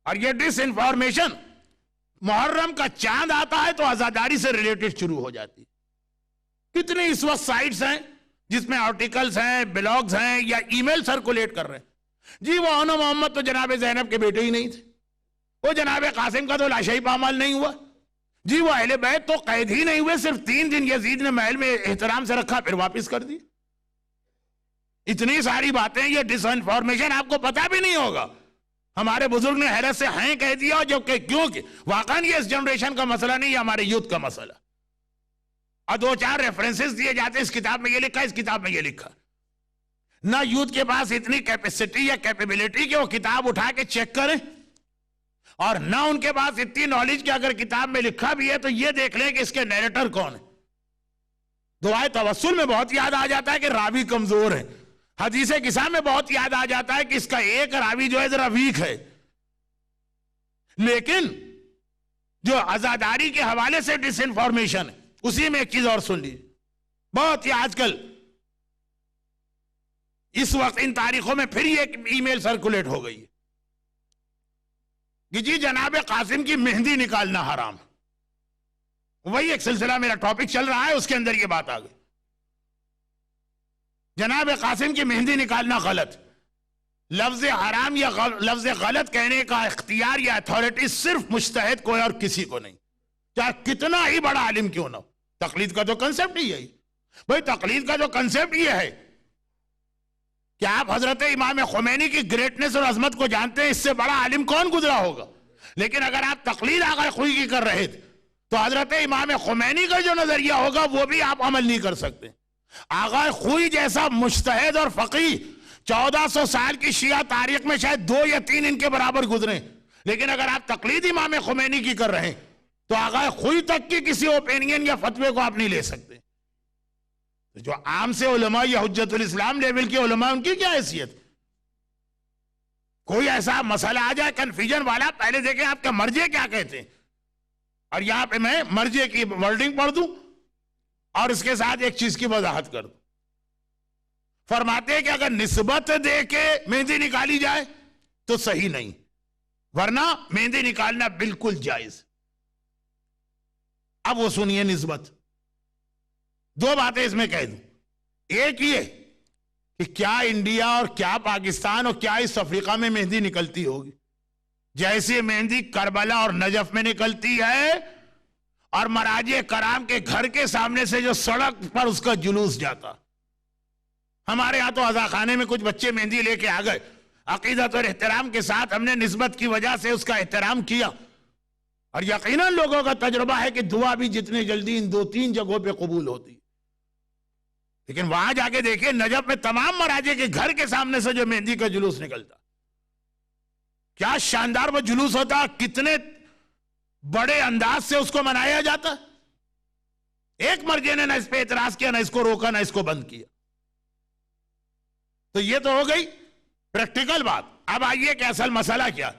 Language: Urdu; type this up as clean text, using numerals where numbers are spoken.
اور یہ ڈس انفارمیشن محرم کا چاند آتا ہے تو عزاداری سے ریلیٹڈ شروع ہو جاتی. کتنی اس وقت سائٹس ہیں جس میں آرٹیکلز ہیں، بلاگز ہیں یا ای میل سرکولیٹ کر رہے ہیں. جی وہ انو محمد تو جناب زینب کے بیٹے ہی نہیں تھے، وہ جناب قاسم کا تو لاشعی پامال نہیں ہوا. جی وہ اہل بیت تو قید ہی نہیں ہوئے، صرف 3 دن یزید نے محل میں احترام سے رکھا پھر واپس کر دی. اتنی ساری باتیں، یہ ڈس انفارمیشن آپ کو پتا بھی نہیں ہوگا. ہمارے بزرگ نے حیرت سے ہائیں کہہ دیا، جو کہ کیونکہ واقعاً یہ اس جنریشن کا مسئلہ نہیں، یہ ہمارے یوتھ کا مسئلہ. اور 2-4 ریفرنسز دیے جاتے ہیں، اس کتاب میں یہ لکھا، اس کتاب میں یہ لکھا. نہ یوتھ کے پاس اتنی کیپیسٹی یا کیپیبلٹی کہ وہ کتاب اٹھا کے چیک کریں، اور نہ ان کے پاس اتنی نالج کہ اگر کتاب میں لکھا بھی ہے تو یہ دیکھ لیں کہ اس کے نیریٹر کون ہے. دعائے توسل میں بہت یاد آ جاتا ہے کہ راوی کمزور ہے. حدیث قصہ میں بہت یاد آ جاتا ہے کہ اس کا ایک راوی جو ہے ذرا ویک ہے. لیکن جو عزاداری کے حوالے سے ڈس انفارمیشن ہے، اسی میں ایک چیز اور سن لیجیے. بہت ہی آج کل اس وقت ان تاریخوں میں پھر یہ ایک ای میل سرکولیٹ ہو گئی کہ جی جناب قاسم کی مہندی نکالنا حرام. وہی ایک سلسلہ میرا ٹاپک چل رہا ہے، اس کے اندر یہ بات آ گئی. جناب قاسم کی مہندی نکالنا غلط. لفظ حرام یا لفظ غلط کہنے کا اختیار یا اتھارٹی صرف مجتہد کو ہے اور کسی کو نہیں، چاہے کتنا ہی بڑا عالم کیوں نہ ہو. تقلید کا تو کنسپٹ ہی ہے. بھئی تقلید کا جو کنسپٹ یہ ہے کہ آپ حضرت امام خمینی کی گریٹنس اور عظمت کو جانتے ہیں، اس سے بڑا عالم کون گزرا ہوگا. لیکن اگر آپ تقلید آقا خوئی کی کر رہے تھے تو حضرت امام خمینی کا جو نظریہ ہوگا وہ بھی آپ عمل نہیں کر سکتے. آقا خوئی جیسا مجتہد اور فقیہ 1400 سال کی شیعہ تاریخ میں شاید 2 یا 3 ان کے برابر گزرے. لیکن اگر آپ تقلید امام خمینی کی کر رہے ہیں تو آقا خوئی تک کی کسی اوپینین یا فتوے کو آپ نہیں لے سکتے. جو عام سے علماء یا حجت الاسلام لیول کے علماء، ان کی کیا حیثیت؟ کوئی ایسا مسئلہ آ جائے کنفیوژن والا، پہلے دیکھیں آپ کا مرجع کیا کہتے ہیں. اور یہاں پہ میں مرجع کی ورڈنگ پڑھ دوں اور اس کے ساتھ ایک چیز کی وضاحت کر دوں. فرماتے ہیں کہ اگر نسبت دے کے مہندی نکالی جائے تو صحیح نہیں، ورنہ مہندی نکالنا بالکل جائز. اب وہ سنیے نسبت. 2 باتیں اس میں کہہ دوں. ایک یہ کہ کیا انڈیا اور کیا پاکستان اور کیا اس افریقہ میں مہندی نکلتی ہوگی جیسے مہندی کربلا اور نجف میں نکلتی ہے، اور مراجع کرام کے گھر کے سامنے سے جو سڑک پر اس کا جلوس جاتا. ہمارے ہاں تو عزاخانے میں کچھ بچے مہندی لے کے آ گئے، عقیدت اور احترام کے ساتھ ہم نے نسبت کی وجہ سے اس کا احترام کیا، اور یقیناً لوگوں کا تجربہ ہے کہ دعا بھی جتنے جلدی ان 2-3 جگہوں پہ قبول ہوتی. لیکن وہاں جا کے دیکھیں نجف میں تمام مراجع کے گھر کے سامنے سے جو مہندی کا جلوس نکلتا، کیا شاندار وہ جلوس ہوتا، کتنے بڑے انداز سے اس کو منایا جاتا. ایک مرجع نے نہ اس پہ اعتراض کیا، نہ اس کو روکا، نہ اس کو بند کیا. تو یہ تو ہو گئی پریکٹیکل بات. اب آئیے کہ اصل مسئلہ کیا.